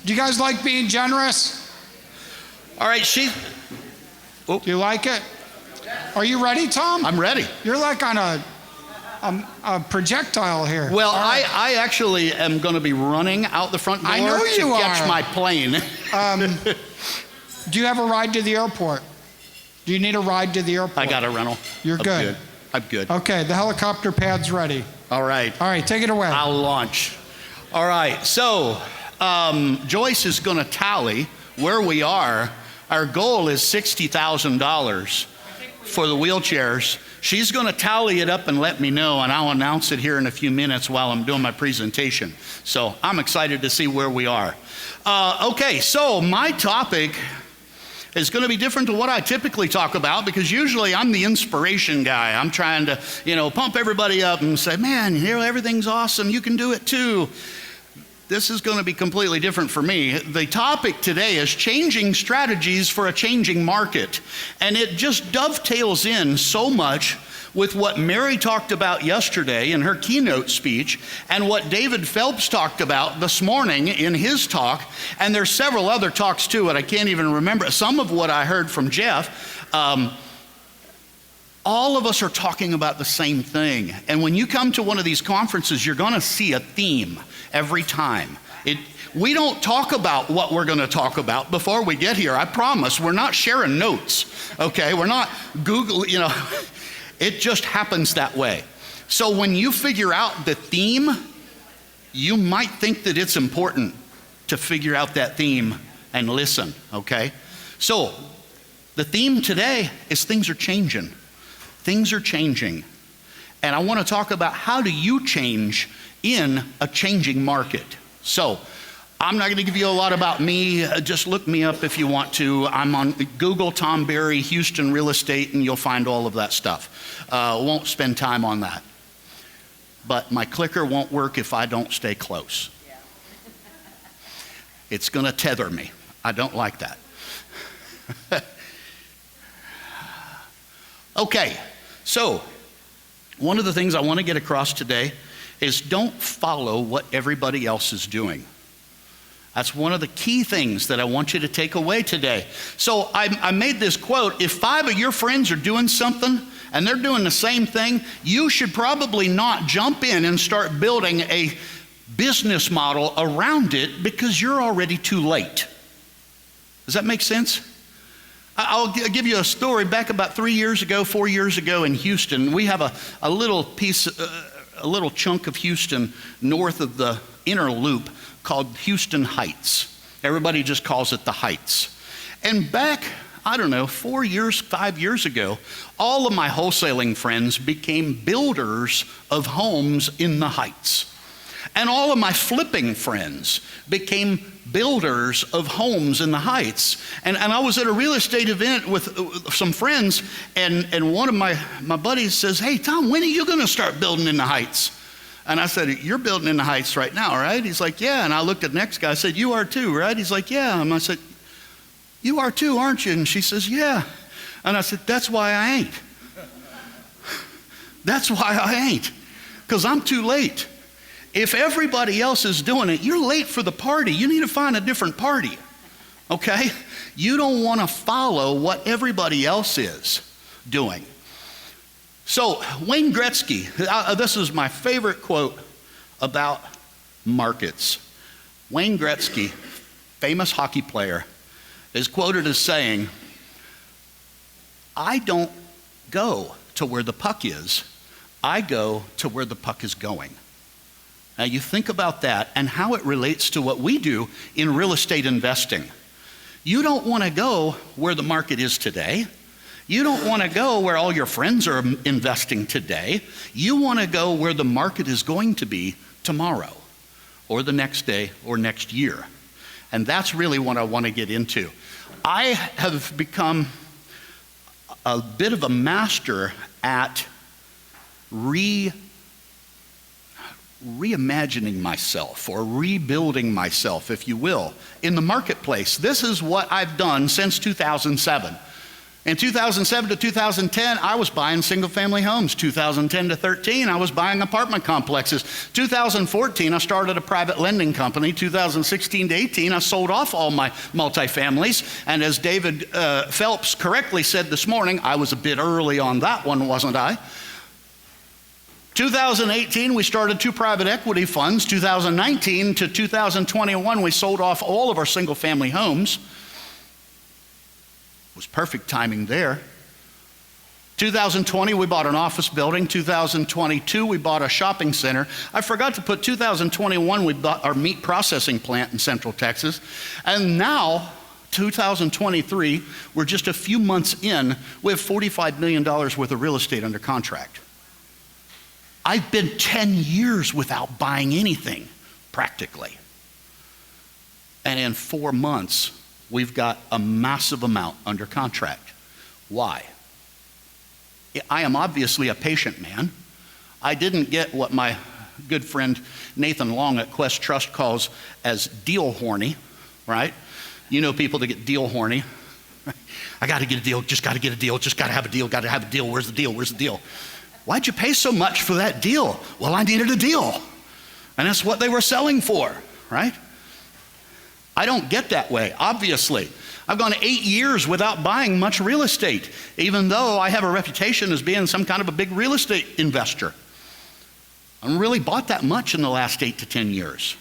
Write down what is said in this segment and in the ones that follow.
Do you guys like being generous? All right, Do you like it? Are you ready, Tom? I'm ready. You're like on a projectile here. Well, I actually am going to be running out the front door I know to you catch are. my plane. Do you have a ride to the airport? Do you need a ride to the airport? I got a rental. You're good. I'm good. Okay, the helicopter pad's ready. All right. All right, take it away. I'll launch. All right, so Joyce is going to tally where we are. Our goal is $60,000 for the wheelchairs. She's going to tally it up and let me know, and I'll announce it here in a few minutes while I'm doing my presentation. So I'm excited to see where we are. Okay, so my topic is going to be different to what I typically talk about, because usually I'm the inspiration guy. I'm trying to, pump everybody up and say, man, everything's awesome. You can do it too. This is going to be completely different for me. The topic today is changing strategies for a changing market. And it just dovetails in so much with what Mary talked about yesterday in her keynote speech and what David Phelps talked about this morning in his talk. And there's several other talks too, and I can't even remember. Some of what I heard from Jeff. All of us are talking about the same thing. And when you come to one of these conferences, you're going to see a theme every time. We don't talk about what we're going to talk about before we get here. I promise. We're not sharing notes, okay? We're not Google, It just happens that way. So when you figure out the theme, you might think that it's important to figure out that theme and listen, okay? So the theme today is things are changing. Things are changing. And I want to talk about how do you change in a changing market. So I'm not going to give you a lot about me. Just look me up if you want to. I'm on Google Tom Berry, Houston real estate, and you'll find all of that stuff. Won't spend time on that. But my clicker won't work if I don't stay close. Yeah. It's going to tether me. I don't like that. Okay, so one of the things I want to get across today is don't follow what everybody else is doing. That's one of the key things that I want you to take away today. So I made this quote: if 5 of your friends are doing something and they're doing the same thing, you should probably not jump in and start building a business model around it, because you're already too late. Does that make sense? I'll give you a story. Back about 4 years ago in Houston, we have a little piece, a little chunk of Houston north of the inner loop called Houston Heights. Everybody just calls it the Heights. And back, 5 years ago, all of my wholesaling friends became builders of homes in the Heights. And all of my flipping friends became builders of homes in the Heights. And I was at a real estate event with some friends, and one of my buddies says, hey, Tom, when are you going to start building in the Heights? And I said, you're building in the Heights right now, right? He's like, yeah. And I looked at the next guy. I said, you are too, right? He's like, yeah. And I said, you are too, aren't you? And she says, yeah. And I said, that's why I ain't. That's why I ain't. Because I'm too late. If everybody else is doing it, you're late for the party. You need to find a different party, okay? You don't want to follow what everybody else is doing. So Wayne Gretzky, this is my favorite quote about markets. Wayne Gretzky, famous hockey player, is quoted as saying, I don't go to where the puck is. I go to where the puck is going. Now you think about that and how it relates to what we do in real estate investing. You don't want to go where the market is today. You don't want to go where all your friends are investing today. You want to go where the market is going to be tomorrow, or the next day, or next year. And that's really what I want to get into. I have become a bit of a master at reimagining myself, or rebuilding myself, if you will, in the marketplace. This is what I've done since 2007. In 2007 to 2010, I was buying single-family homes. 2010 to 13, I was buying apartment complexes. 2014, I started a private lending company. 2016 to 18, I sold off all my multifamilies. And as David Phelps correctly said this morning, I was a bit early on that one, wasn't I? 2018, we started 2 private equity funds. 2019 to 2021, we sold off all of our single-family homes. Was perfect timing there. 2020, we bought an office building. 2022, we bought a shopping center. I forgot to put 2021, we bought our meat processing plant in Central Texas. And now, 2023, we're just a few months in, we have $45 million worth of real estate under contract. I've been 10 years without buying anything, practically. And in 4 months, we've got a massive amount under contract. Why? I am obviously a patient man. I didn't get what my good friend Nathan Long at Quest Trust calls as deal horny, right? You know people that get deal horny. I got to get a deal, just got to get a deal, just got to have a deal, got to have a deal. Where's the deal? Where's the deal? Why'd you pay so much for that deal? Well, I needed a deal. And that's what they were selling for, right? I don't get that way, obviously. I've gone 8 years without buying much real estate, even though I have a reputation as being some kind of a big real estate investor. I haven't really bought that much in the last 8 to 10 years.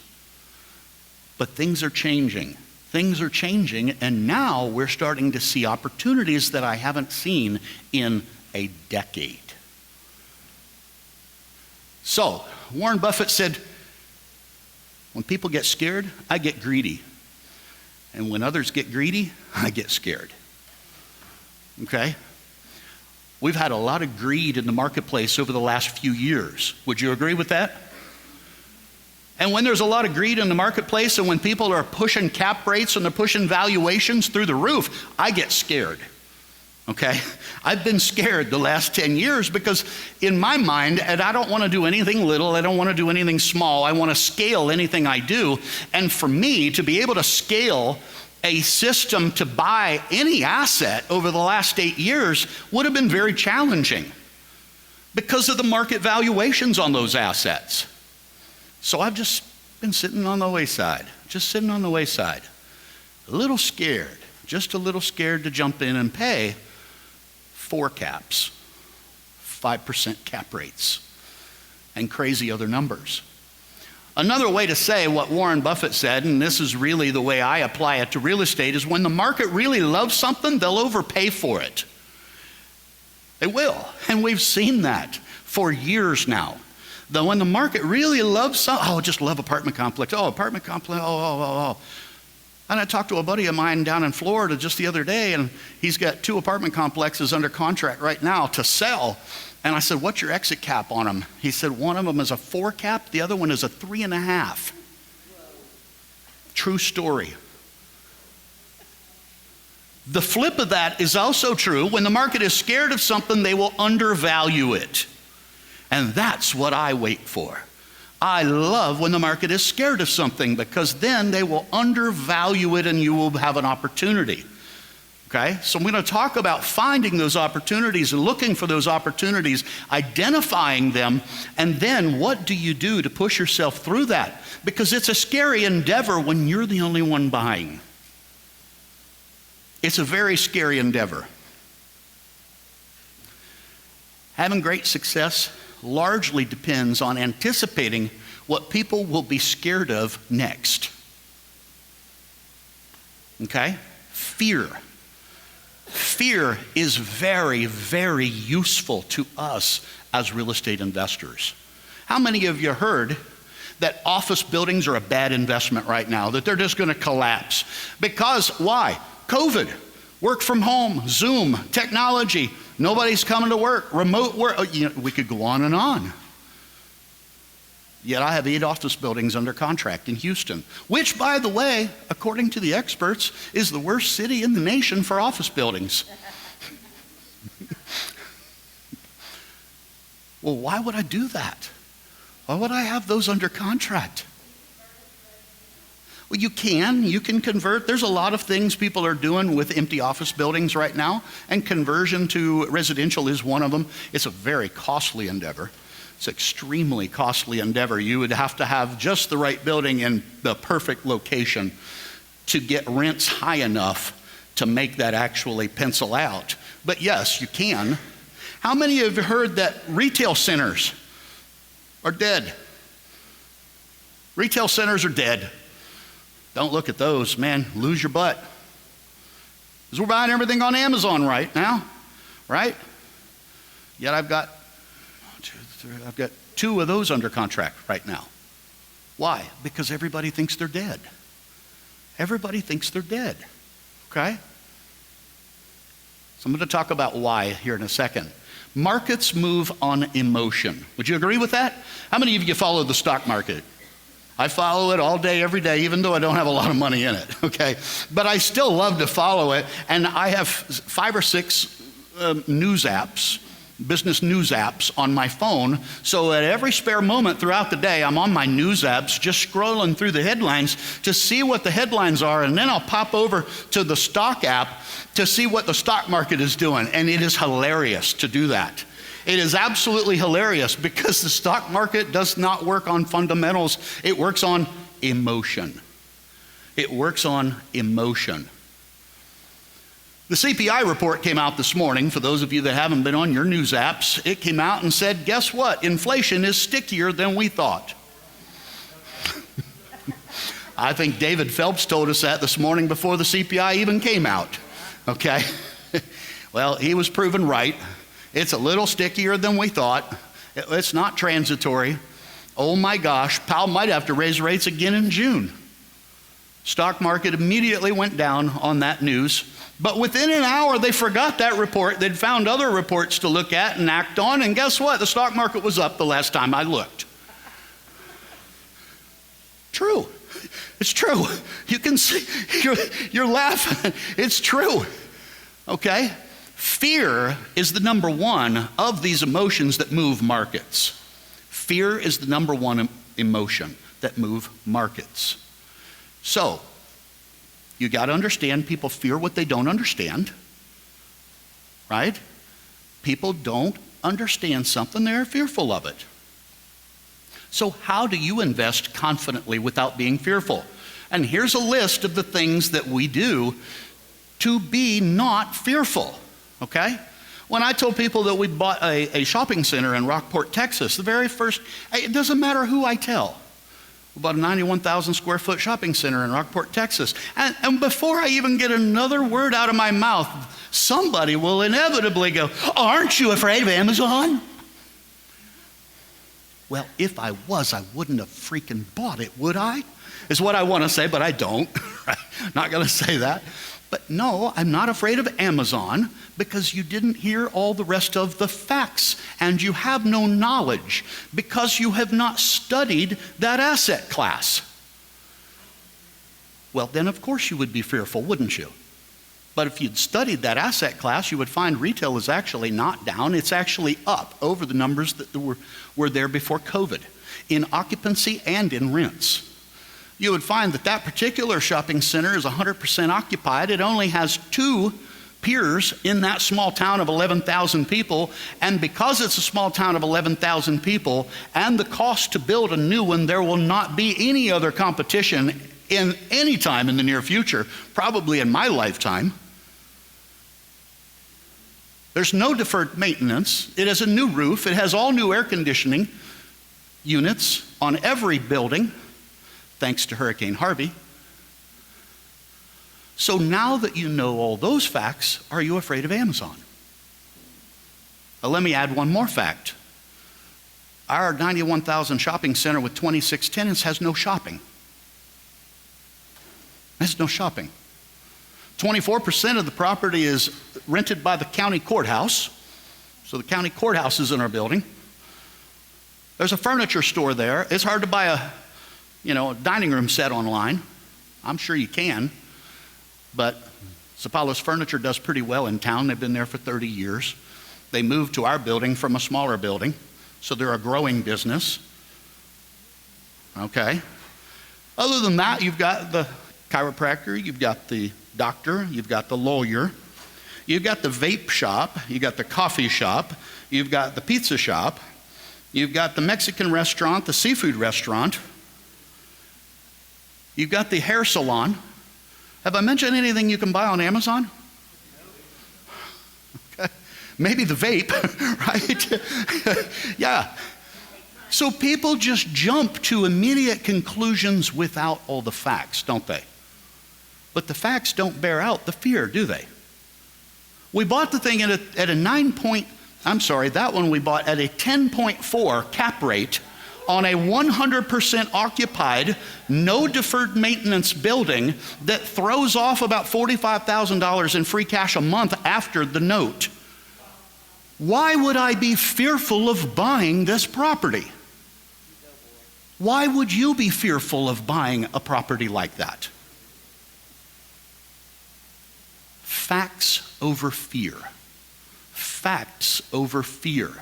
But things are changing. Things are changing, and now we're starting to see opportunities that I haven't seen in a decade. So, Warren Buffett said, when people get scared, I get greedy. And when others get greedy, I get scared. Okay? We've had a lot of greed in the marketplace over the last few years. Would you agree with that? And when there's a lot of greed in the marketplace and when people are pushing cap rates and they're pushing valuations through the roof, I get scared. Okay? I've been scared the last 10 years because in my mind, and I don't want to do anything little, I don't want to do anything small, I want to scale anything I do. And for me to be able to scale a system to buy any asset over the last 8 years would have been very challenging because of the market valuations on those assets. So I've just been sitting on the wayside, a little scared, just a little scared to jump in and pay 4 caps, 5% cap rates, and crazy other numbers. Another way to say what Warren Buffett said, and this is really the way I apply it to real estate, is when the market really loves something, they'll overpay for it. They will, and we've seen that for years now. Though when the market really loves something, I just love apartment complex, apartment complex, And I talked to a buddy of mine down in Florida just the other day, and he's got 2 apartment complexes under contract right now to sell. And I said, what's your exit cap on them? He said, one of them is a 4 cap, the other one is a 3.5. True story. The flip of that is also true. When the market is scared of something, they will undervalue it. And that's what I wait for. I love when the market is scared of something because then they will undervalue it and you will have an opportunity. Okay? So I'm going to talk about finding those opportunities and looking for those opportunities, identifying them, and then what do you do to push yourself through that? Because it's a scary endeavor when you're the only one buying. It's a very scary endeavor. Having great success largely depends on anticipating what people will be scared of next. Okay? Fear. Fear is very, very useful to us as real estate investors. How many of you heard that office buildings are a bad investment right now, that they're just going to collapse? Because why? COVID, work from home, Zoom, technology. Nobody's coming to work, remote work. We could go on and on. Yet I have 8 office buildings under contract in Houston, which, by the way, according to the experts, is the worst city in the nation for office buildings. Well, why would I do that? Why would I have those under contract? Well, you can convert. There's a lot of things people are doing with empty office buildings right now, and conversion to residential is one of them. It's a very costly endeavor. It's an extremely costly endeavor. You would have to have just the right building in the perfect location to get rents high enough to make that actually pencil out. But yes, you can. How many of you heard that retail centers are dead? Retail centers are dead. Don't look at those, man, lose your butt. Because we're buying everything on Amazon right now, right? Yet I've got 2 of those under contract right now. Why? Because everybody thinks they're dead. Everybody thinks they're dead, okay? So I'm going to talk about why here in a second. Markets move on emotion. Would you agree with that? How many of you follow the stock market? I follow it all day, every day, even though I don't have a lot of money in it, okay? But I still love to follow it, and I have 5 or 6 news apps, business news apps on my phone, so at every spare moment throughout the day, I'm on my news apps just scrolling through the headlines to see what the headlines are, and then I'll pop over to the stock app to see what the stock market is doing, and it is hilarious to do that. It is absolutely hilarious because the stock market does not work on fundamentals. It works on emotion. It works on emotion. The CPI report came out this morning. For those of you that haven't been on your news apps, it came out and said, guess what? Inflation is stickier than we thought. I think David Phelps told us that this morning before the CPI even came out. Okay? Well, he was proven right. It's a little stickier than we thought. It's not transitory. Oh my gosh, Powell might have to raise rates again in June. Stock market immediately went down on that news. But within an hour, they forgot that report. They'd found other reports to look at and act on. And guess what? The stock market was up the last time I looked. True. It's true. You can see, you're laughing. It's true. Okay? Fear is the number one of these emotions that move markets. Fear is the number one emotion that move markets. So, you got to understand people fear what they don't understand, right? People don't understand something, they're fearful of it. So how do you invest confidently without being fearful? And here's a list of the things that we do to be not fearful. Okay? When I told people that we bought a shopping center in Rockport, Texas, the very first, it doesn't matter who I tell. We bought a 91,000 square foot shopping center in Rockport, Texas. And before I even get another word out of my mouth, somebody will inevitably go, aren't you afraid of Amazon? Well, if I was, I wouldn't have freaking bought it, would I? Is what I want to say, but I don't. Not going to say that. But no, I'm not afraid of Amazon because you didn't hear all the rest of the facts and you have no knowledge because you have not studied that asset class. Well, then of course you would be fearful, wouldn't you? But if you'd studied that asset class, you would find retail is actually not down, it's actually up over the numbers that were there before COVID in occupancy and in rents. You would find that that particular shopping center is 100% occupied. It only has 2 piers in that small town of 11,000 people. And because it's a small town of 11,000 people and the cost to build a new one, there will not be any other competition in any time in the near future, probably in my lifetime. There's no deferred maintenance. It has a new roof. It has all new air conditioning units on every building, thanks to Hurricane Harvey. So now that you know all those facts, are you afraid of Amazon? Let me add one more fact. Our 91,000 shopping center with 26 tenants has no shopping. There's no shopping. 24% of the property is rented by the county courthouse. So the county courthouse is in our building. There's a furniture store there. It's hard to buy a dining room set online. I'm sure you can, but Zapalos Furniture does pretty well in town. They've been there for 30 years. They moved to our building from a smaller building, so they're a growing business. Okay. Other than that, you've got the chiropractor, you've got the doctor, you've got the lawyer, you've got the vape shop, you've got the coffee shop, you've got the pizza shop, you've got the Mexican restaurant, the seafood restaurant, you've got the hair salon. Have I mentioned anything you can buy on Amazon? Okay. Maybe the vape, right? Yeah. So people just jump to immediate conclusions without all the facts, don't they? But the facts don't bear out the fear, do they? We bought the thing at a 10.4 cap rate on a 100% occupied, no deferred maintenance building that throws off about $45,000 in free cash a month after the note. Why would I be fearful of buying this property? Why would you be fearful of buying a property like that? Facts over fear. Facts over fear.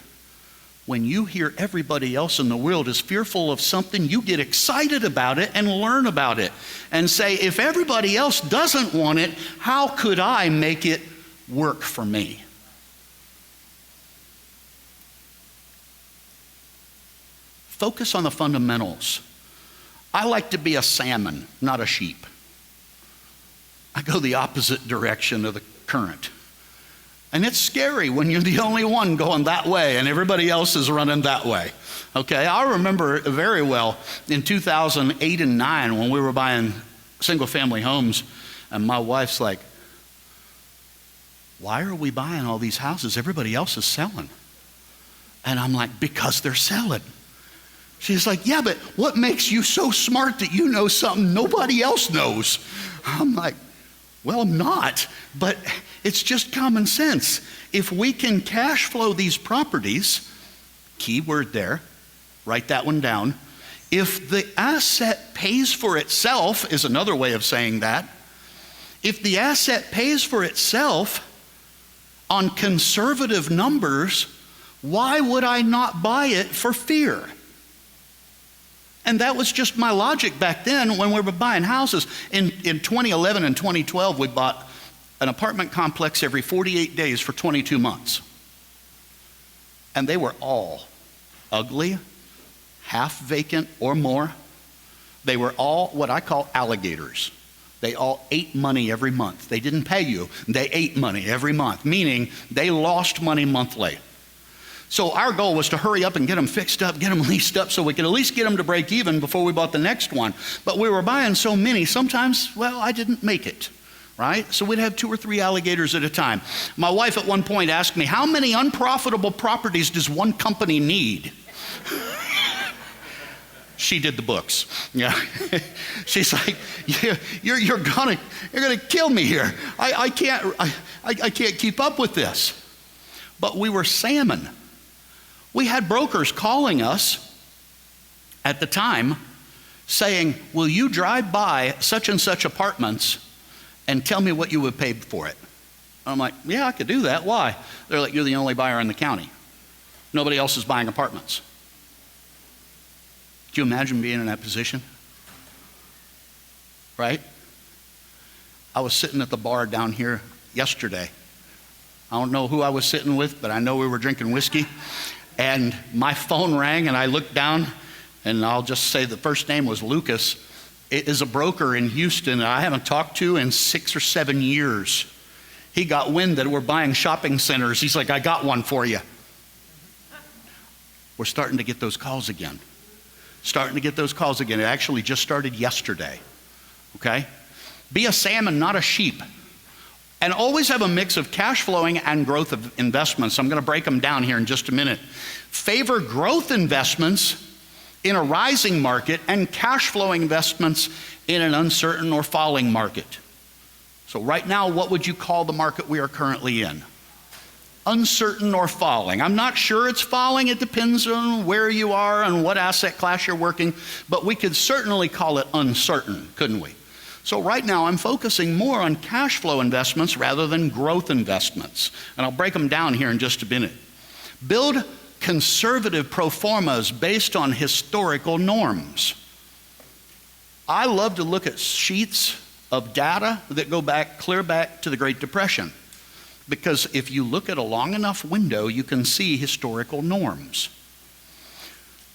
When you hear everybody else in the world is fearful of something, you get excited about it and learn about it and say, if everybody else doesn't want it, how could I make it work for me? Focus on the fundamentals. I like to be a salmon, not a sheep. I go the opposite direction of the current. And it's scary when you're the only one going that way and everybody else is running that way. Okay, I remember very well in 2008 and 9 when we were buying single family homes, and my wife's like, why are we buying all these houses? Everybody else is selling. And I'm like, because they're selling. She's like, yeah, but what makes you so smart that you know something nobody else knows? I'm like, well, I'm not, but it's just common sense. If we can cash flow these properties, key word there, write that one down. If the asset pays for itself, is another way of saying that. If the asset pays for itself on conservative numbers, why would I not buy it for fear? And that was just my logic back then when we were buying houses. In 2011 and 2012, we bought an apartment complex every 48 days for 22 months. And they were all ugly, half vacant or more. They were all what I call alligators. They all ate money every month. They didn't pay you. They ate money every month, meaning they lost money monthly. So our goal was to hurry up and get them fixed up, get them leased up so we could at least get them to break even before we bought the next one. But we were buying so many, sometimes, well, I didn't make it, right? So we'd have 2 or 3 alligators at a time. My wife at one point asked me, how many unprofitable properties does one company need? She did the books. Yeah. She's like, you're gonna kill me here. I can't keep up with this. But we were salmon. We had brokers calling us at the time saying, will you drive by such and such apartments and tell me what you would pay for it? I'm like, yeah, I could do that. Why? They're like, you're the only buyer in the county. Nobody else is buying apartments. Do you imagine being in that position? Right? I was sitting at the bar down here yesterday. I don't know who I was sitting with, but I know we were drinking whiskey. And my phone rang, and I looked down, and I'll just say the first name was Lucas. It is a broker in Houston that I haven't talked to in 6 or 7 years. He got wind that we're buying shopping centers. He's like, I got one for you. We're starting to get those calls again. It actually just started yesterday, okay? Be a salmon, not a sheep. And always have a mix of cash flowing and growth of investments. I'm going to break them down here in just a minute. Favor growth investments in a rising market and cash flowing investments in an uncertain or falling market. So right now, what would you call the market we are currently in? Uncertain or falling. I'm not sure it's falling. It depends on where you are and what asset class you're working, but we could certainly call it uncertain, couldn't we? So right now I'm focusing more on cash flow investments rather than growth investments. And I'll break them down here in just a minute. Build conservative pro formas based on historical norms. I love to look at sheets of data that go back, clear back to the Great Depression. Because if you look at a long enough window, you can see historical norms.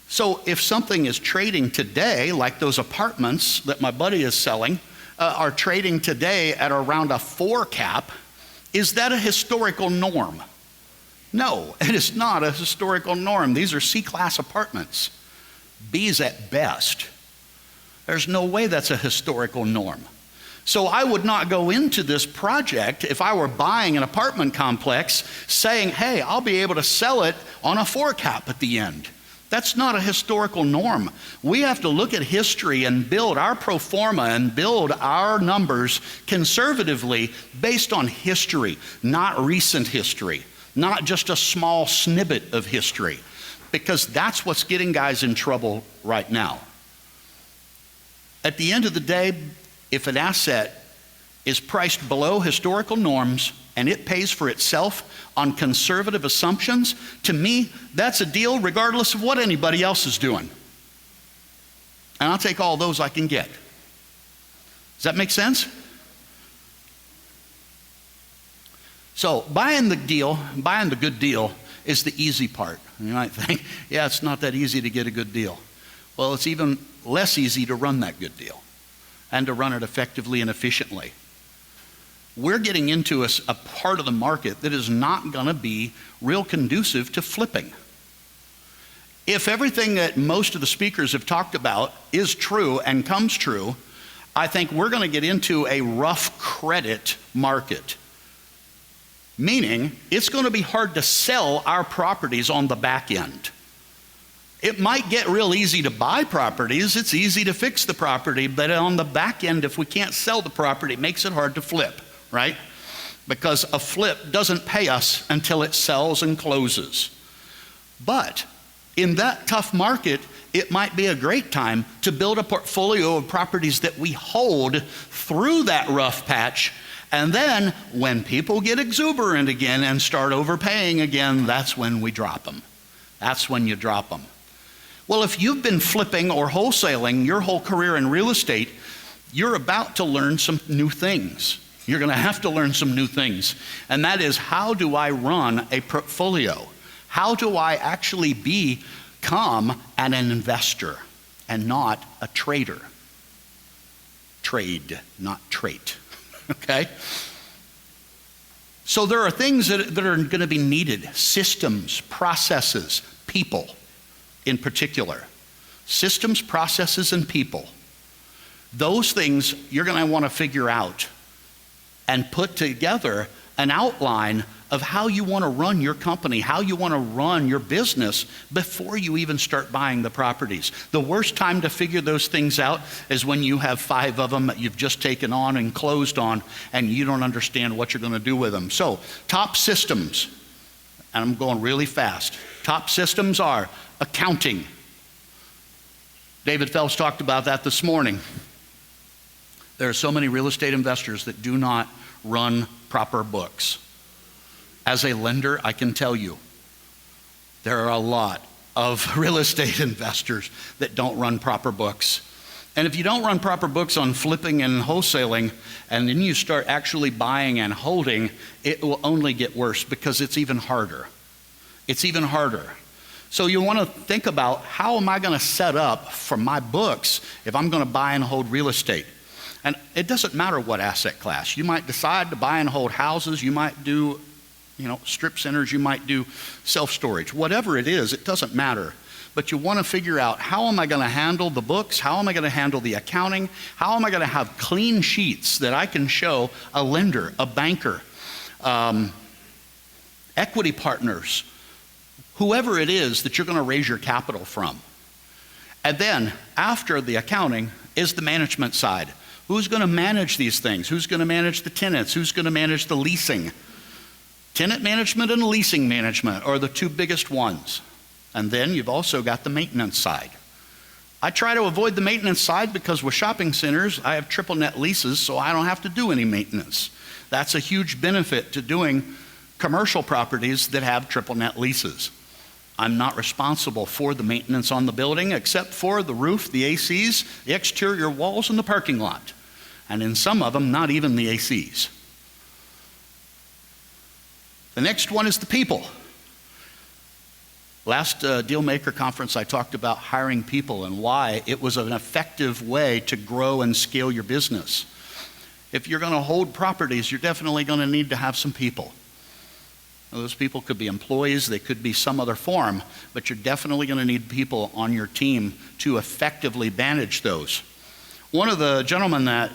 So if something is trading today, like those apartments that my buddy is selling, are trading today at around a 4 cap, is that a historical norm? No, it is not a historical norm. These are C-class apartments, B's at best. There's no way that's a historical norm. So I would not go into this project if I were buying an apartment complex saying, hey, I'll be able to sell it on a 4 cap at the end. That's not a historical norm. We have to look at history and build our pro forma and build our numbers conservatively based on history, not recent history, not just a small snippet of history, because that's what's getting guys in trouble right now. At the end of the day, if an asset is priced below historical norms and it pays for itself on conservative assumptions, to me, that's a deal regardless of what anybody else is doing. And I'll take all those I can get. Does that make sense? So buying the good deal is the easy part. You might think, yeah, it's not that easy to get a good deal. Well, it's even less easy to run that good deal and to run it effectively and efficiently. We're getting into a part of the market that is not going to be real conducive to flipping. If everything that most of the speakers have talked about is true and comes true, I think we're going to get into a rough credit market. Meaning, it's going to be hard to sell our properties on the back end. It might get real easy to buy properties. It's easy to fix the property, but on the back end, if we can't sell the property, it makes it hard to flip, right? Because a flip doesn't pay us until it sells and closes. But in that tough market, it might be a great time to build a portfolio of properties that we hold through that rough patch. And then when people get exuberant again and start overpaying again, that's when we drop them. That's when you drop them. Well, if you've been flipping or wholesaling your whole career in real estate, you're about to learn some new things. You're going to have to learn some new things. And that is, how do I run a portfolio? How do I actually become an investor and not a trader? Trade, not trait. Okay? So there are things that are going to be needed. Systems, processes, people in particular. Systems, processes, and people. Those things you're going to want to figure out and put together an outline of how you want to run your company, how you want to run your business before you even start buying the properties. The worst time to figure those things out is when you have 5 of them that you've just taken on and closed on, and you don't understand what you're going to do with them. So, top systems, and I'm going really fast. Top systems are accounting. David Phelps talked about that this morning. There are so many real estate investors that do not run proper books. As a lender, I can tell you, there are a lot of real estate investors that don't run proper books. And if you don't run proper books on flipping and wholesaling, and then you start actually buying and holding, it will only get worse because it's even harder. It's even harder. So you want to think about, how am I going to set up for my books if I'm going to buy and hold real estate? And it doesn't matter what asset class. You might decide to buy and hold houses. You might do, strip centers. You might do self-storage. Whatever it is, it doesn't matter. But you want to figure out, how am I going to handle the books? How am I going to handle the accounting? How am I going to have clean sheets that I can show a lender, a banker, equity partners, whoever it is that you're going to raise your capital from? And then after the accounting is the management side. Who's going to manage these things? Who's going to manage the tenants? Who's going to manage the leasing? Tenant management and leasing management are the 2 biggest ones. And then you've also got the maintenance side. I try to avoid the maintenance side because with shopping centers, I have triple net leases, so I don't have to do any maintenance. That's a huge benefit to doing commercial properties that have triple net leases. I'm not responsible for the maintenance on the building except for the roof, the ACs, the exterior walls, and the parking lot. And in some of them, not even the ACs. The next one is the people. Last Dealmaker conference, I talked about hiring people and why it was an effective way to grow and scale your business. If you're going to hold properties, you're definitely going to need to have some people. Now, those people could be employees, they could be some other form, but you're definitely going to need people on your team to effectively manage those. One of the gentlemen that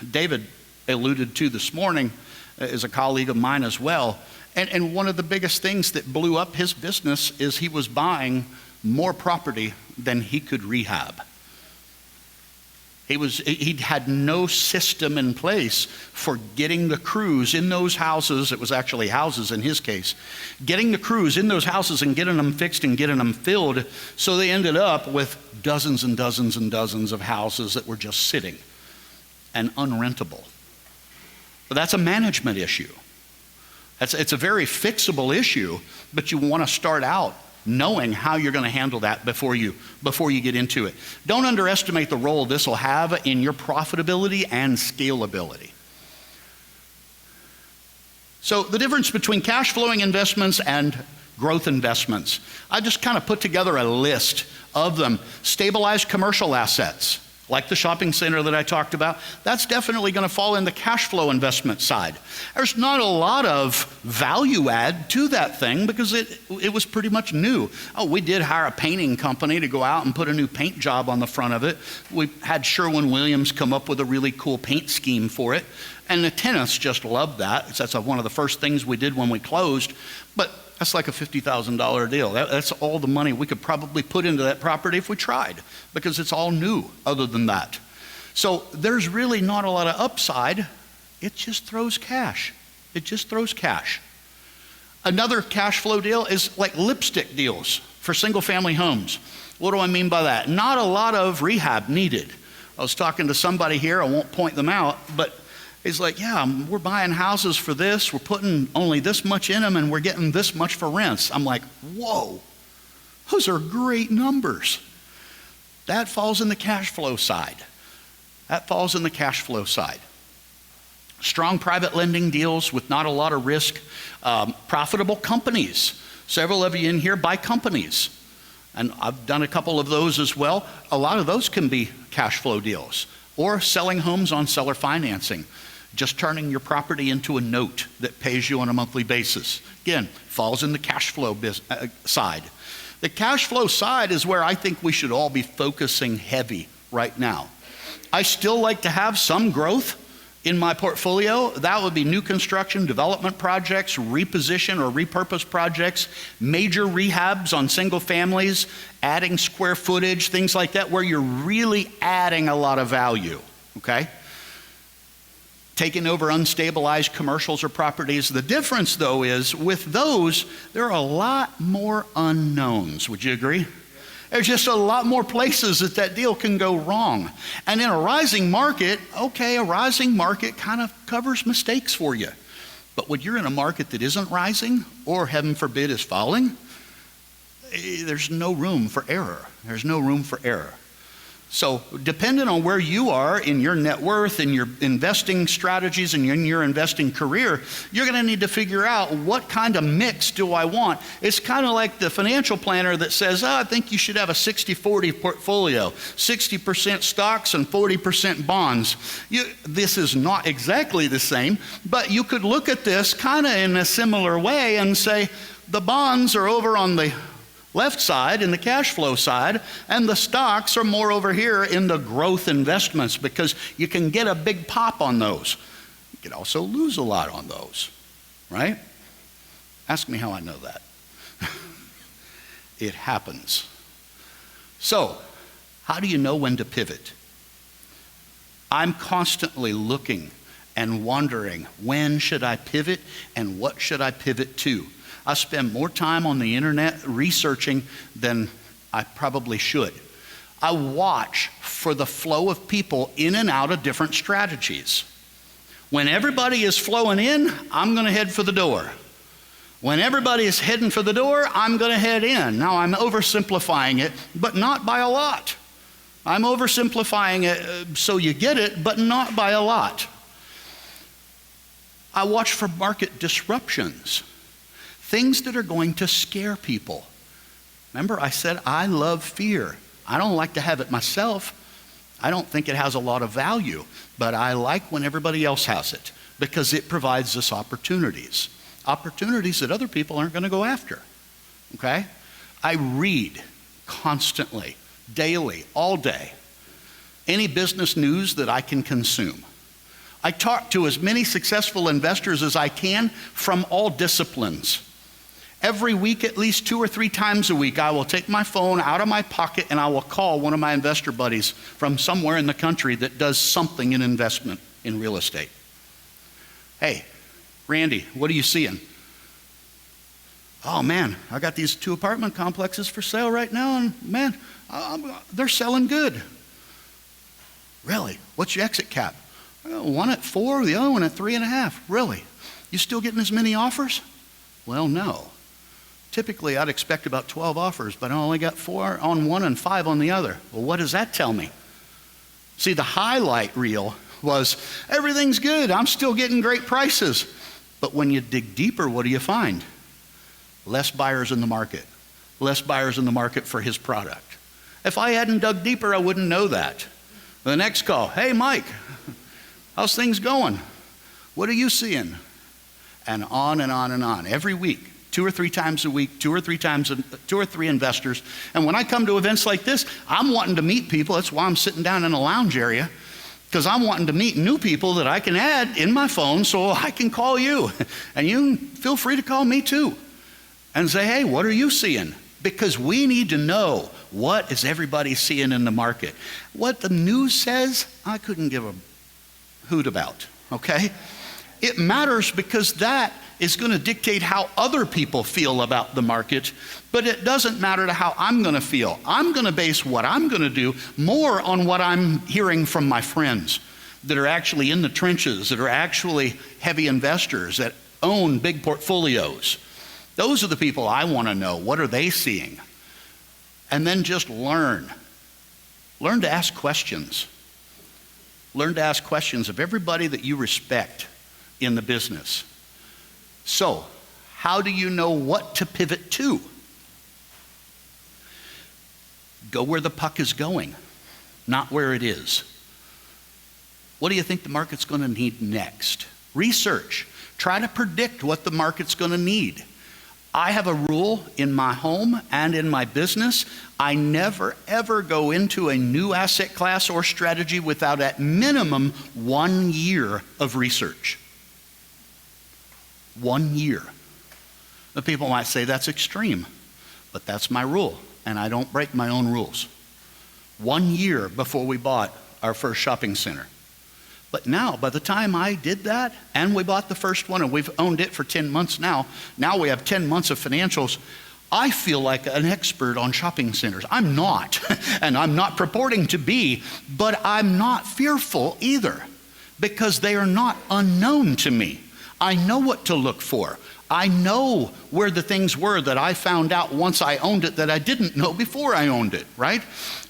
David alluded to this morning is a colleague of mine as well. And one of the biggest things that blew up his business is he was buying more property than he could rehab. He had no system in place for getting the crews in those houses. It was actually houses in his case. Getting the crews in those houses and getting them fixed and getting them filled. So they ended up with dozens and dozens and dozens of houses that were just sitting and unrentable. But that's a management issue. It's a very fixable issue, but you want to start out knowing how you're going to handle that before you get into it. Don't underestimate the role this will have in your profitability and scalability. So the difference between cash flowing investments and growth investments. I just kind of put together a list of them. Stabilized commercial assets, like the shopping center that I talked about, that's definitely going to fall in the cash flow investment side. There's not a lot of value add to that thing because it was pretty much new. Oh, we did hire a painting company to go out and put a new paint job on the front of it. We had Sherwin-Williams come up with a really cool paint scheme for it. And the tenants just loved that. That's one of the first things we did when we closed. But that's like a $50,000 deal. That's all the money we could probably put into that property if we tried, because it's all new other than that. So there's really not a lot of upside. It just throws cash. It just throws cash. Another cash flow deal is like lipstick deals for single family homes. What do I mean by that? Not a lot of rehab needed. I was talking to somebody here, I won't point them out, but he's like, yeah, we're buying houses for this, we're putting only this much in them, and we're getting this much for rents. I'm like, whoa, those are great numbers. That falls in the cash flow side. That falls in the cash flow side. Strong private lending deals with not a lot of risk. Profitable companies. Several of you in here buy companies. And I've done a couple of those as well. A lot of those can be cash flow deals. Or selling homes on seller financing. Just turning your property into a note that pays you on a monthly basis. Again, falls in the cash flow side. The cash flow side is where I think we should all be focusing heavy right now. I still like to have some growth in my portfolio. That would be new construction, development projects, reposition or repurpose projects, major rehabs on single families, adding square footage, things like that, where you're really adding a lot of value, okay? Taking over unstabilized commercials or properties. The difference, though, is with those, there are a lot more unknowns. Would you agree? There's just a lot more places that deal can go wrong. And in a rising market, okay, a rising market kind of covers mistakes for you. But when you're in a market that isn't rising, or heaven forbid is falling, there's no room for error. There's no room for error. So depending on where you are in your net worth, in your investing strategies, and in your investing career, you're going to need to figure out what kind of mix do I want. It's kind of like the financial planner that says, I think you should have a 60-40 portfolio, 60% stocks and 40% bonds. This is not exactly the same, but you could look at this kind of in a similar way and say, the bonds are over on the left side in the cash flow side, and the stocks are more over here in the growth investments, because you can get a big pop on those. You can also lose a lot on those, right? Ask me how I know that. It happens. So, how do you know when to pivot? I'm constantly looking and wondering, when should I pivot and what should I pivot to? I spend more time on the internet researching than I probably should. I watch for the flow of people in and out of different strategies. When everybody is flowing in, I'm going to head for the door. When everybody is heading for the door, I'm going to head in. Now, I'm oversimplifying it, but not by a lot. I'm oversimplifying it so you get it, but not by a lot. I watch for market disruptions, things that are going to scare people. Remember, I said I love fear. I don't like to have it myself. I don't think it has a lot of value, but I like when everybody else has it because it provides us opportunities that other people aren't going to go after, okay? I read constantly, daily, all day, any business news that I can consume. I talk to as many successful investors as I can from all disciplines. Every week, at least 2 or 3 times a week, I will take my phone out of my pocket and I will call one of my investor buddies from somewhere in the country that does something in investment in real estate. Hey, Randy, what are you seeing? Oh man, I got these 2 apartment complexes for sale right now, and man, they're selling good. Really? What's your exit cap? One at 4, the other one at 3.5. Really? You still getting as many offers? Well, no. Typically, I'd expect about 12 offers, but I only got 4 on one and 5 on the other. Well, what does that tell me? See, the highlight reel was everything's good. I'm still getting great prices. But when you dig deeper, what do you find? Less buyers in the market. Less buyers in the market for his product. If I hadn't dug deeper, I wouldn't know that. The next call, hey, Mike, how's things going? What are you seeing? And on and on and on. Every week, 2 or 3 times a week, 2 or 3 investors. And when I come to events like this, I'm wanting to meet people. That's why I'm sitting down in a lounge area, because I'm wanting to meet new people that I can add in my phone so I can call you. And you feel free to call me too. And say, hey, what are you seeing? Because we need to know what is everybody seeing in the market. What the news says, I couldn't give a hoot about, okay? It matters because that is going to dictate how other people feel about the market, but it doesn't matter to how I'm going to feel. I'm going to base what I'm going to do more on what I'm hearing from my friends that are actually in the trenches, that are actually heavy investors, that own big portfolios. Those are the people I want to know. What are they seeing? And then just learn. Learn to ask questions. Learn to ask questions of everybody that you respect in the business. So, how do you know what to pivot to? Go where the puck is going, not where it is. What do you think the market's going to need next? Research. Try to predict what the market's going to need. I have a rule in my home and in my business. I never, ever go into a new asset class or strategy without at minimum 1 year of research. 1 year. The people might say that's extreme, but that's my rule, and I don't break my own rules. 1 year before we bought our first shopping center. But now, by the time I did that, and we bought the first one, and we've owned it for 10 months now we have 10 months of financials, I feel like an expert on shopping centers. I'm not, and I'm not purporting to be, but I'm not fearful either, because they are not unknown to me. I know what to look for. I know where the things were that I found out once I owned it that I didn't know before I owned it, right?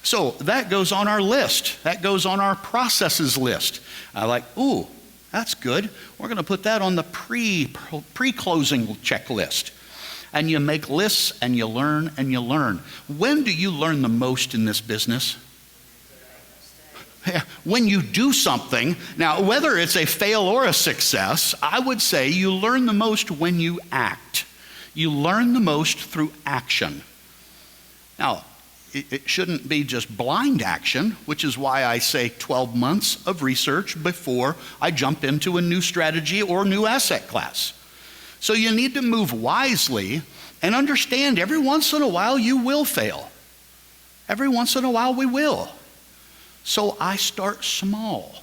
So that goes on our list. That goes on our processes list. I like, ooh, that's good. We're going to put that on the pre-closing checklist. And you make lists and you learn and you learn. When do you learn the most in this business? When you do something. Now, whether it's a fail or a success, I would say you learn the most when you act. You learn the most through action. Now, it shouldn't be just blind action, which is why I say 12 months of research before I jump into a new strategy or new asset class. So you need to move wisely and understand every once in a while you will fail. Every once in a while we will. So I start small.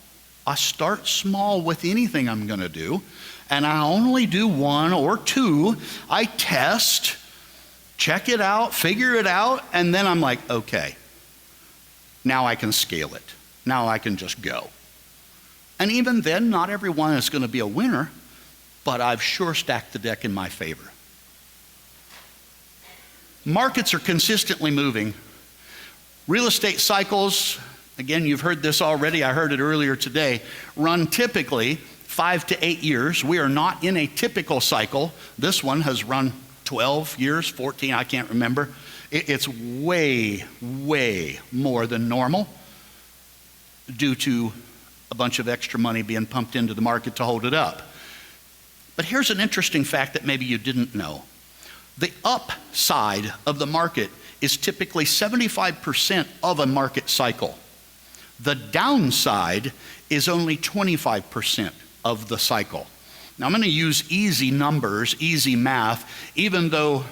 I start small with anything I'm going to do, and I only do 1 or 2. I test, check it out, figure it out, and then I'm like, okay, now I can scale it. Now I can just go. And even then, not everyone is going to be a winner, but I've sure stacked the deck in my favor. Markets are consistently moving. Real estate cycles, again, you've heard this already, I heard it earlier today, run typically 5 to 8 years. We are not in a typical cycle. This one has run 12 years, 14, I can't remember. It's way, way more than normal due to a bunch of extra money being pumped into the market to hold it up. But here's an interesting fact that maybe you didn't know. The upside of the market is typically 75% of a market cycle. The downside is only 25% of the cycle. Now I'm going to use easy numbers, easy math, even though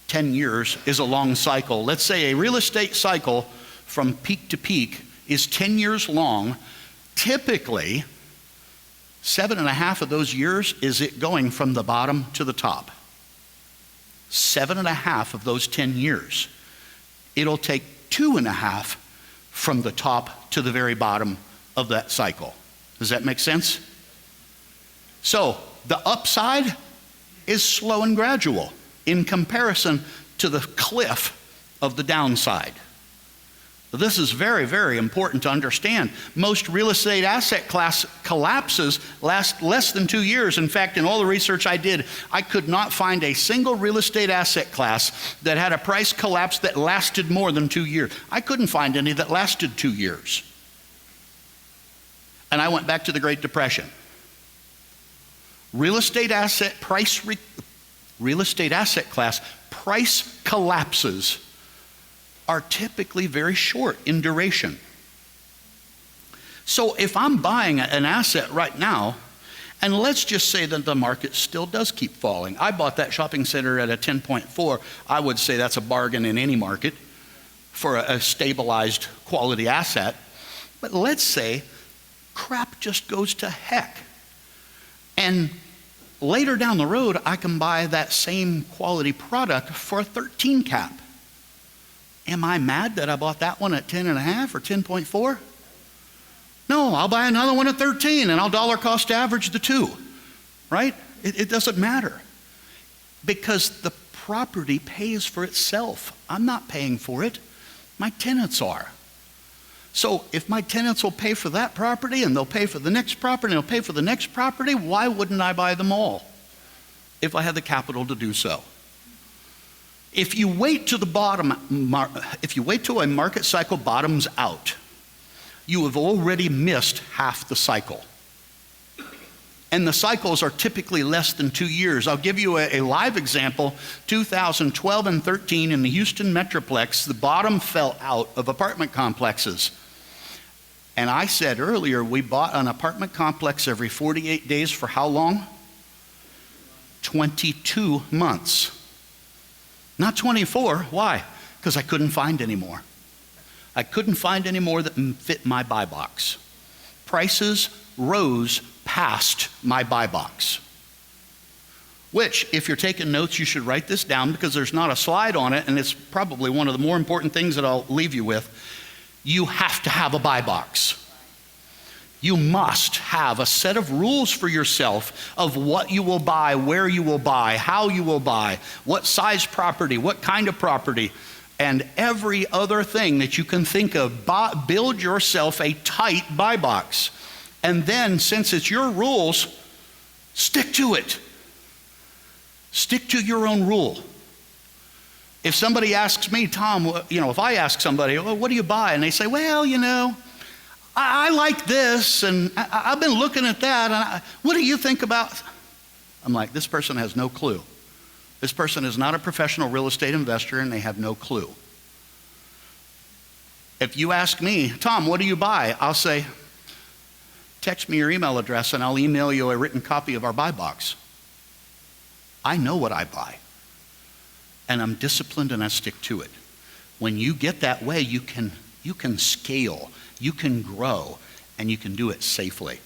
10 years is a long cycle. Let's say a real estate cycle from peak to peak is 10 years long. Typically, 7.5 of those years is it going from the bottom to the top. 7.5 of those 10 years. It'll take 2.5 from the top to the very bottom of that cycle. Does that make sense? So the upside is slow and gradual in comparison to the cliff of the downside. This is very, very important to understand. Most real estate asset class collapses last less than 2 years. In fact, in all the research I did, I could not find a single real estate asset class that had a price collapse that lasted more than 2 years. I couldn't find any that lasted 2 years. And I went back to the Great Depression. Real estate asset class price collapses are typically very short in duration. So if I'm buying an asset right now, and let's just say that the market still does keep falling. I bought that shopping center at a 10.4. I would say that's a bargain in any market for a stabilized quality asset. But let's say crap just goes to heck. And later down the road, I can buy that same quality product for a 13 cap. Am I mad that I bought that one at 10.5 or 10.4? No, I'll buy another one at 13 and I'll dollar cost average the two, right? It doesn't matter because the property pays for itself. I'm not paying for it. My tenants are. So if my tenants will pay for that property and they'll pay for the next property and they'll pay for the next property, why wouldn't I buy them all if I had the capital to do so? If you wait to a market cycle bottoms out, you have already missed half the cycle. And the cycles are typically less than 2 years. I'll give you a live example. 2012 and 13 in the Houston Metroplex, the bottom fell out of apartment complexes. And I said earlier, we bought an apartment complex every 48 days for how long? 22 months. Not 24. Why? Because I couldn't find any more. I couldn't find any more that fit my buy box. Prices rose past my buy box. Which, if you're taking notes, you should write this down because there's not a slide on it, and it's probably one of the more important things that I'll leave you with. You have to have a buy box. You must have a set of rules for yourself of what you will buy, where you will buy, how you will buy, what size property, what kind of property, and every other thing that you can think of. Build yourself a tight buy box. And then, since it's your rules, stick to it. Stick to your own rule. If somebody asks me, Tom, if I ask somebody, well, what do you buy? And they say, well, I like this, and I've been looking at that, and what do you think about? I'm like, this person has no clue. This person is not a professional real estate investor, and they have no clue. If you ask me, Tom, what do you buy? I'll say, text me your email address, and I'll email you a written copy of our buy box. I know what I buy, and I'm disciplined, and I stick to it. When you get that way, you can scale. You can grow, and you can do it safely.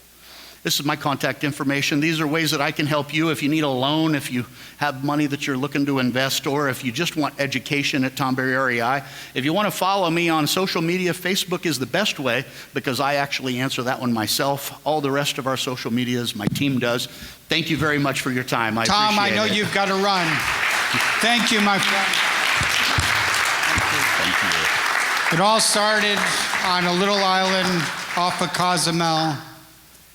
This is my contact information. These are ways that I can help you if you need a loan, if you have money that you're looking to invest, or if you just want education at Tom Berry REI. If you want to follow me on social media, Facebook is the best way because I actually answer that one myself. All the rest of our social medias, my team does. Thank you very much for your time. Tom, I know it. you've got to run. Thank you, my friend. Thank you. It all started on a little island off of Cozumel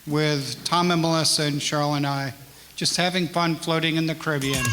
with Tom and Melissa and Cheryl and I, just having fun floating in the Caribbean.